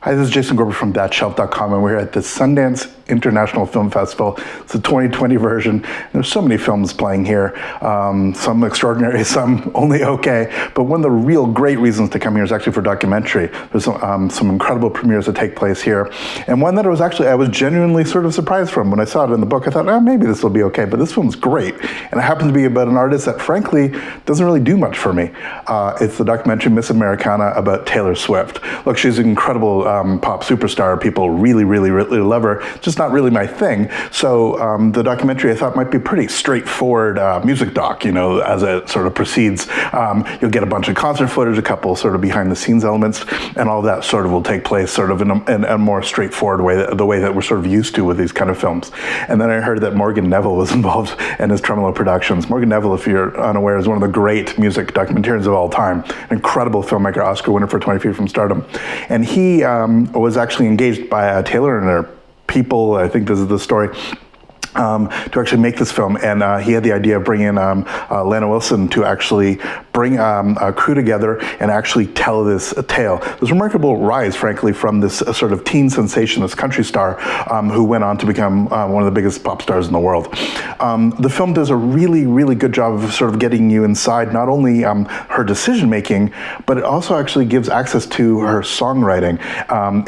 Hi, this is Jason Gorber from thatshelf.com, and we're here at the Sundance International Film Festival. It's the 2020 version. There's so many films playing here, some extraordinary, some only okay, but one of the real great reasons to come here is actually for documentary. There's some incredible premieres that take place here, and one that I was genuinely sort of surprised from. When I saw it in the book, I thought, maybe this will be okay, but this film's great, and it happens to be about an artist that frankly doesn't really do much for me. It's the documentary MISS Americana about Taylor Swift. Look, she's an incredible pop superstar. People really, really, really love her. It's just not really my thing. So the documentary I thought might be pretty straightforward music doc, as it sort of proceeds. You'll get a bunch of concert footage, a couple sort of behind the scenes elements, and all that sort of will take place sort of in a more straightforward way, the way that we're sort of used to with these kind of films. And then I heard that Morgan Neville was involved in his Tremolo Productions. Morgan Neville, if you're unaware, is one of the great music documentarians of all time. An incredible filmmaker, Oscar winner for 20 Feet from Stardom. And he was actually engaged by Taylor and her people, I think this is the story, to actually make this film, and he had the idea of bringing Lana Wilson to actually bring a crew together and actually tell this tale. This remarkable rise, frankly, from this sort of teen sensation, this country star, who went on to become one of the biggest pop stars in the world. The film does a really, really good job of sort of getting you inside not only her decision making, but it also actually gives access to her songwriting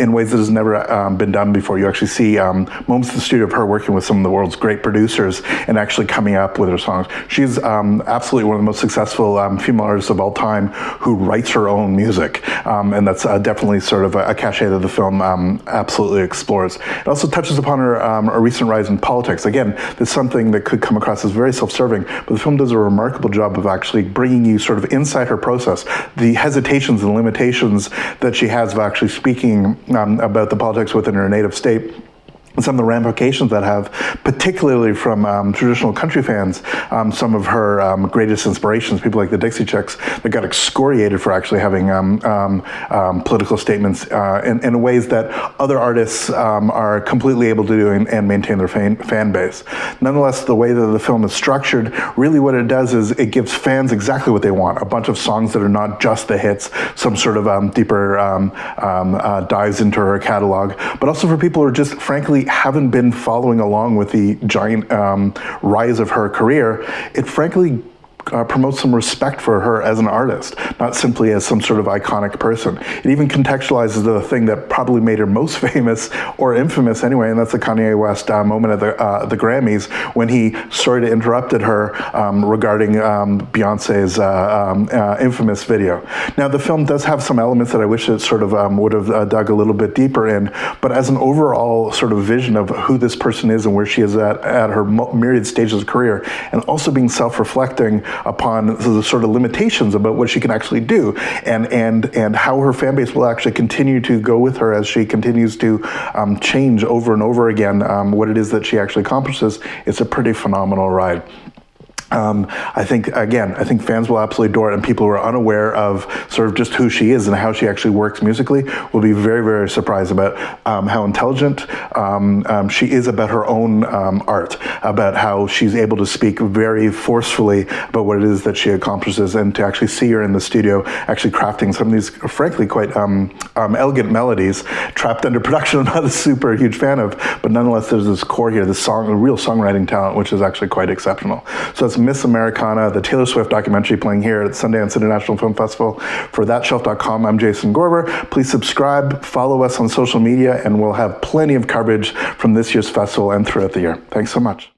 in ways that has never been done before. You actually see moments in the studio of her working with some of the world's great producers and actually coming up with her songs. She's absolutely one of the most successful female artists of all time who writes her own music, and that's definitely sort of a cachet that the film absolutely explores. It also touches upon her recent rise in politics. Again, this is something that could come across as very self-serving, but the film does a remarkable job of actually bringing you sort of inside her process, the hesitations and limitations that she has of actually speaking about the politics within her native state, and some of the ramifications that have, particularly from traditional country fans. Some of her greatest inspirations, people like the Dixie Chicks, that got excoriated for actually having political statements in ways that other artists are completely able to do and maintain their fan base. Nonetheless, the way that the film is structured, really what it does is it gives fans exactly what they want. A bunch of songs that are not just the hits, some sort of deeper dives into her catalog, but also for people who are just, frankly, haven't been following along with the giant rise of her career. It frankly promotes some respect for her as an artist, not simply as some sort of iconic person. It even contextualizes the thing that probably made her most famous, or infamous anyway, and that's the Kanye West moment at the Grammys, when he sort of interrupted her regarding Beyonce's infamous video. Now, the film does have some elements that I wish it sort of would have dug a little bit deeper in, but as an overall sort of vision of who this person is and where she is at her myriad stages of career, and also being self-reflecting upon the sort of limitations about what she can actually do, and how her fan base will actually continue to go with her as she continues to change over and over again what it is that she actually accomplishes. It's a pretty phenomenal ride. I think fans will absolutely adore it, and people who are unaware of sort of just who she is and how she actually works musically will be very, very surprised about how intelligent she is about her own art, about how she's able to speak very forcefully about what it is that she accomplishes, and to actually see her in the studio actually crafting some of these, frankly, quite elegant melodies trapped under production I'm not a super huge fan of, but nonetheless there's this core here, this real songwriting talent, which is actually quite exceptional. So it's MISS Americana, the Taylor Swift documentary, playing here at Sundance International Film Festival. For thatshelf.com, I'm Jason Gorber. Please subscribe, follow us on social media, and we'll have plenty of coverage from this year's festival and throughout the year. Thanks so much.